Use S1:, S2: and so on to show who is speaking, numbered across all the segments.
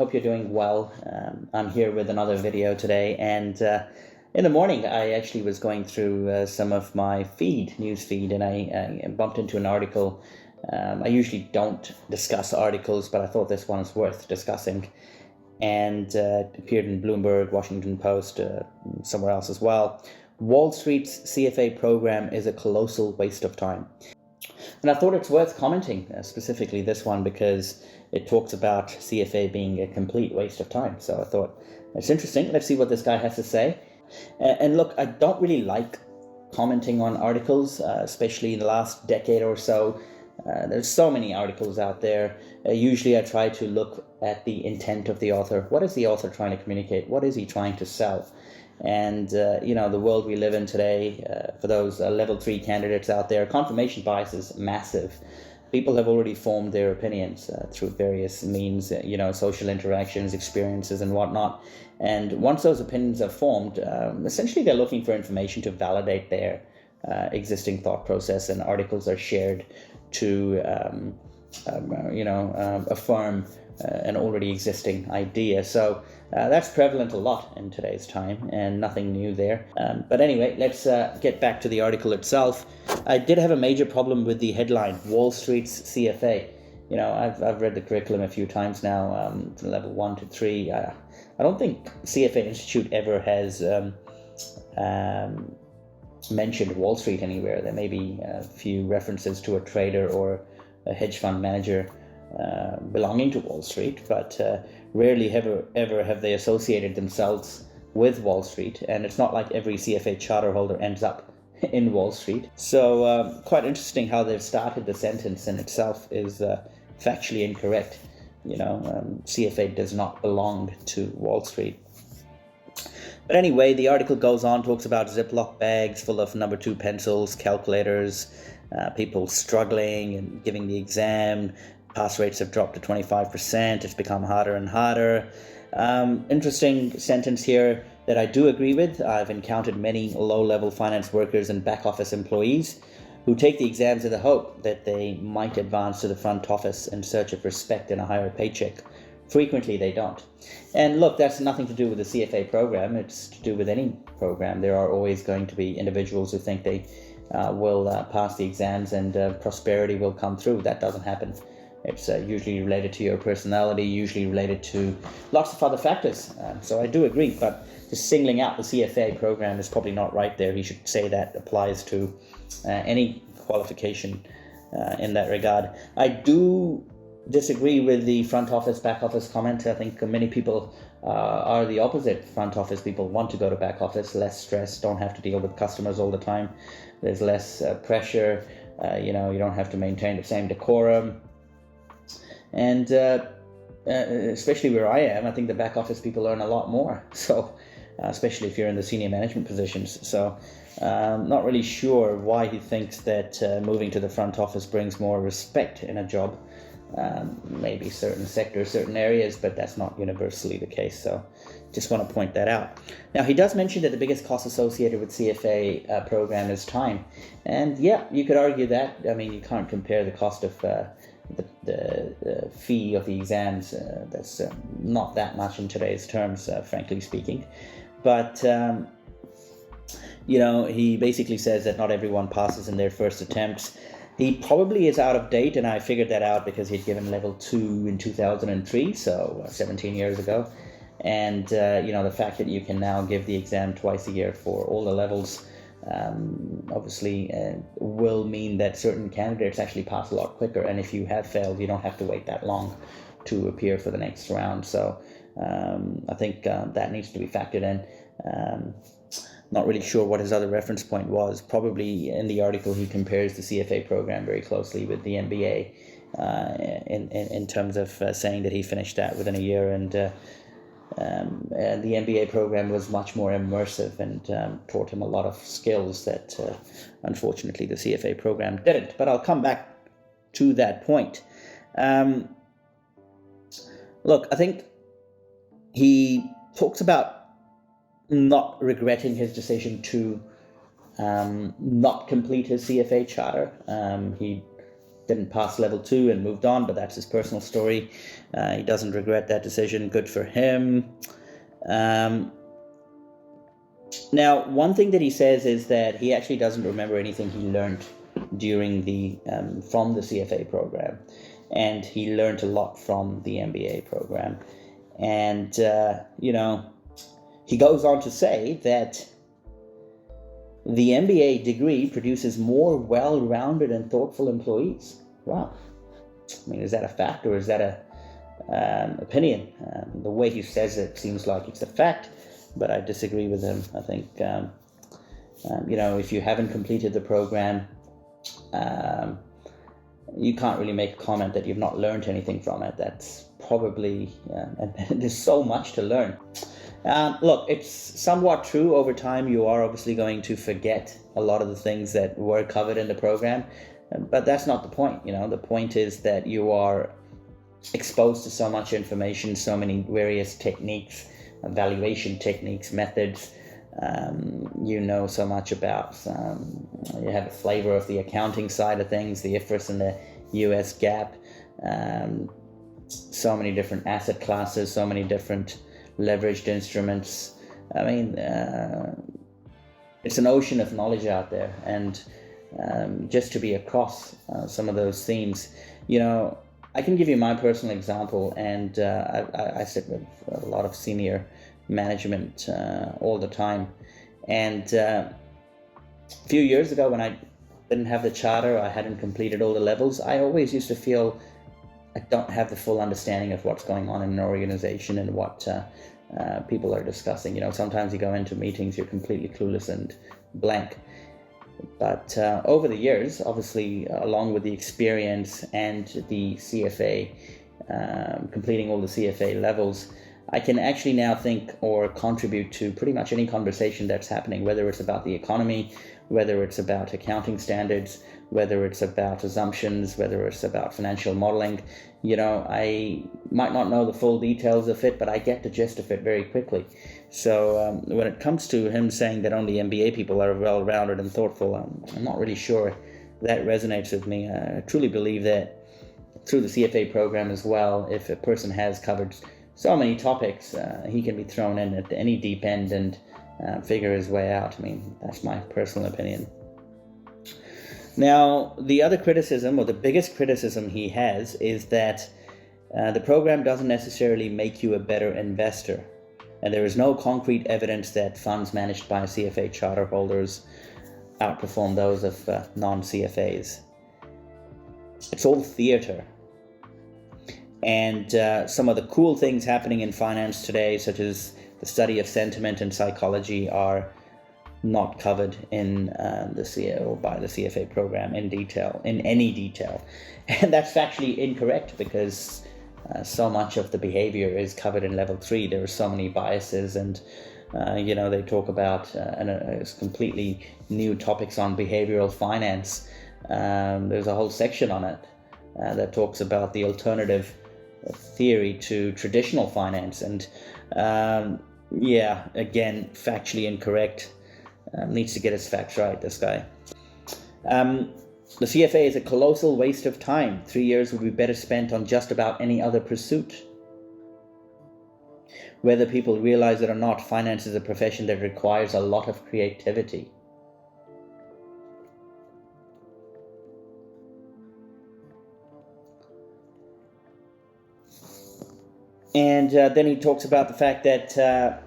S1: Hope you're doing well. I'm here with another video today, and in the morning I actually was going through some of my news feed, and I bumped into an article. I usually don't discuss articles, but I thought this one was worth discussing, and it appeared in Bloomberg, Washington Post, somewhere else as well. Wall Street's CFA program is a colossal waste of time. And I thought it's worth commenting, specifically this one, because it talks about CFA being a complete waste of time. So I thought, it's interesting. Let's see what this guy has to say. And look, I don't really like commenting on articles, especially in the last decade or so. There's so many articles out there. Usually I try to look at the intent of the author. What is the author trying to communicate? What is he trying to sell? And, the world we live in today, for those level 3 candidates out there, confirmation bias is massive. People have already formed their opinions through various means, social interactions, experiences, and whatnot. And once those opinions are formed, essentially they're looking for information to validate their existing thought process, and articles are shared to, affirm an already existing idea. So that's prevalent a lot in today's time, and nothing new there. But anyway, let's get back to the article itself. I did have a major problem with the headline, Wall Street's CFA. I've read the curriculum a few times now, from level 1 to 3. I don't think CFA Institute ever has mentioned Wall Street anywhere. There may be a few references to a trader or a hedge fund manager belonging to Wall Street, but rarely ever have they associated themselves with Wall Street. And it's not like every CFA charter holder ends up in Wall Street. So quite interesting how they've started the sentence in itself is factually incorrect. CFA does not belong to Wall Street. But anyway, the article goes on, talks about Ziploc bags full of number 2 pencils, calculators, people struggling and giving the exam. Pass rates have dropped to 25%. It's become harder and harder. Interesting sentence here that I do agree with. I've encountered many low-level finance workers and back-office employees who take the exams in the hope that they might advance to the front office in search of respect and a higher paycheck. Frequently, they don't. And look, that's nothing to do with the CFA program. It's to do with any program. There are always going to be individuals who think they will pass the exams and prosperity will come through. That doesn't happen. It's usually related to your personality, usually related to lots of other factors. So I do agree, but just singling out the CFA program is probably not right there. He should say that applies to any qualification in that regard. I do disagree with the front office, back office comment. I think many people are the opposite. Front office people want to go to back office, less stress, don't have to deal with customers all the time. There's less pressure. You don't have to maintain the same decorum. And especially where I am, I think the back office people learn a lot more. So, especially if you're in the senior management positions. So, not really sure why he thinks that moving to the front office brings more respect in a job. Maybe certain sectors, certain areas, but that's not universally the case. So, just want to point that out. Now, he does mention that the biggest cost associated with CFA program is time. And yeah, you could argue that. I mean, you can't compare the cost of the fee of the exams. That's not that much in today's terms, frankly speaking. But, he basically says that not everyone passes in their first attempts. He probably is out of date, and I figured that out because he'd given level 2 in 2003, so 17 years ago. And, the fact that you can now give the exam twice a year for all the levels obviously will mean that certain candidates actually pass a lot quicker. And if you have failed, you don't have to wait that long to appear for the next round. So I think that needs to be factored in. Not really sure what his other reference point was. Probably in the article he compares the CFA program very closely with the MBA in terms of saying that he finished that within a year, and the MBA program was much more immersive and taught him a lot of skills that unfortunately the CFA program didn't. But I'll come back to that point. Look, I think he talks about not regretting his decision to not complete his CFA charter. He didn't pass level 2 and moved on, but that's his personal story. He doesn't regret that decision. Good for him. Now, one thing that he says is that he actually doesn't remember anything he learned during from the CFA program, and he learned a lot from the MBA program. And he goes on to say that the MBA degree produces more well-rounded and thoughtful employees. Wow. I mean, is that a fact or is that a opinion? The way he says it seems like it's a fact, but I disagree with him. I think, if you haven't completed the program, you can't really make a comment that you've not learned anything from it. That's probably, and there's so much to learn. Look, it's somewhat true. Over time, you are obviously going to forget a lot of the things that were covered in the program, but that's not the point. The point is that you are exposed to so much information, so many various techniques, evaluation techniques, methods. So much about, you have a flavor of the accounting side of things, the IFRS and the US GAAP, so many different asset classes, so many different leveraged instruments. I mean, it's an ocean of knowledge out there, and just to be across some of those themes, I can give you my personal example, and I sit with a lot of senior management all the time, and a few years ago when I didn't have the charter, I hadn't completed all the levels, I always used to feel I don't have the full understanding of what's going on in an organization and what people are discussing. Sometimes you go into meetings, you're completely clueless and blank. But over the years, obviously, along with the experience and the CFA, completing all the CFA levels, I can actually now think or contribute to pretty much any conversation that's happening, whether it's about the economy, whether it's about accounting standards, whether it's about assumptions, whether it's about financial modeling. I might not know the full details of it, but I get the gist of it very quickly. So when it comes to him saying that only MBA people are well-rounded and thoughtful, I'm not really sure that resonates with me. I truly believe that through the CFA program as well, if a person has covered so many topics, he can be thrown in at any deep end and figure his way out. I mean, that's my personal opinion. Now, the other criticism, or the biggest criticism he has, is that the program doesn't necessarily make you a better investor. And there is no concrete evidence that funds managed by CFA charter holders outperform those of non-CFAs. It's all theater. And some of the cool things happening in finance today, such as the study of sentiment and psychology, are not covered in by the CFA program in any detail. And that's factually incorrect, because so much of the behavior is covered in level 3. There are so many biases, and they talk about it's completely new topics on behavioral finance. There's a whole section on it that talks about the alternative theory to traditional finance, and again, factually incorrect. Needs to get his facts right, this guy. The CFA is a colossal waste of time. 3 years would be better spent on just about any other pursuit. Whether people realize it or not, finance is a profession that requires a lot of creativity. And then he talks about the fact that,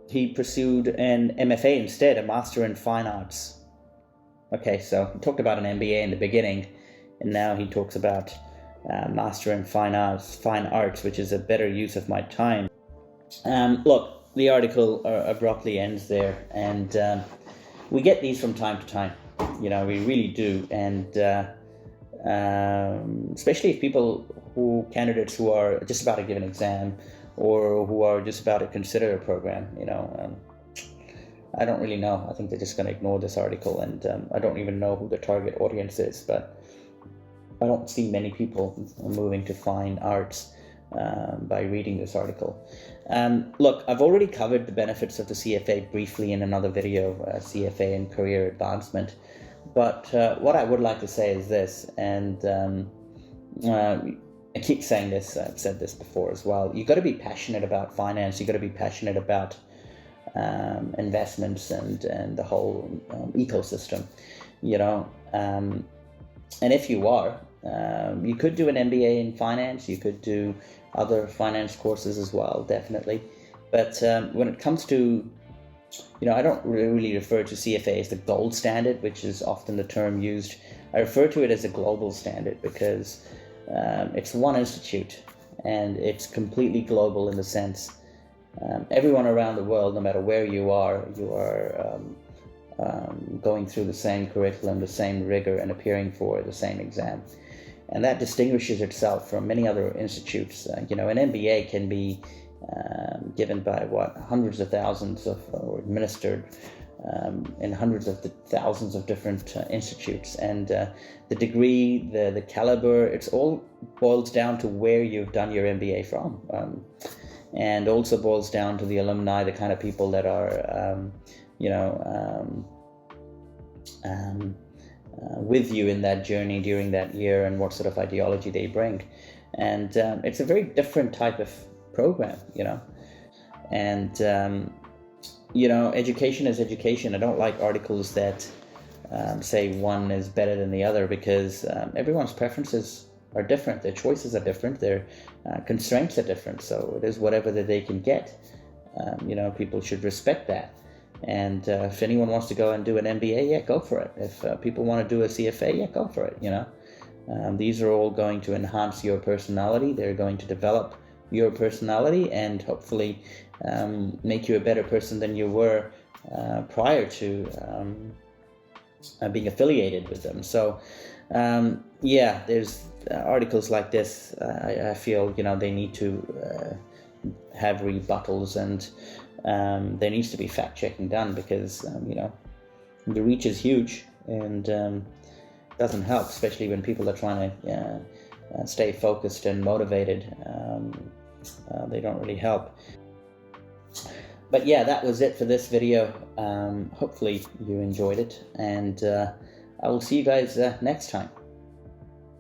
S1: he pursued an MFA instead, a Master in Fine Arts. Okay, so he talked about an MBA in the beginning, and now he talks about Master in Fine Arts, which is a better use of my time. Look, the article abruptly ends there, and we get these from time to time. We really do, and especially if candidates who are just about to give an exam, or who are just about to consider a program, I don't really know. I think they're just going to ignore this article, and I don't even know who the target audience is, but I don't see many people moving to fine arts by reading this article. Look, I've already covered the benefits of the CFA briefly in another video, CFA and career advancement. But what I would like to say is this, and I keep saying this, I've said this before as well, you've got to be passionate about finance, you've got to be passionate about investments and the whole ecosystem, you know. And if you are, you could do an MBA in finance, you could do other finance courses as well, definitely. But when it comes to, I don't really refer to CFA as the gold standard, which is often the term used. I refer to it as a global standard because it's one institute and it's completely global in the sense everyone around the world, no matter where you are going through the same curriculum, the same rigor, and appearing for the same exam. And that distinguishes itself from many other institutes. An MBA can be given by hundreds of thousands of, or administered in hundreds of thousands of different institutes, and the degree, the caliber, it's all boils down to where you've done your MBA from, and also boils down to the alumni, the kind of people that are with you in that journey during that year, and what sort of ideology they bring. And it's a very different type of program, and education is education. I don't like articles that say one is better than the other, because everyone's preferences are different, their choices are different, their constraints are different, so it is whatever that they can get. People should respect that. And if anyone wants to go and do an MBA, yeah, go for it. If people want to do a CFA, yeah, go for it. These are all going to enhance your personality. They're going to develop your personality and hopefully make you a better person than you were prior to being affiliated with them. So there's articles like this. I feel they need to have rebuttals, and there needs to be fact-checking done, because the reach is huge, and doesn't help, especially when people are trying to stay focused and motivated. They don't really help. But yeah, that was it for this video. Hopefully you enjoyed it, and I will see you guys next time.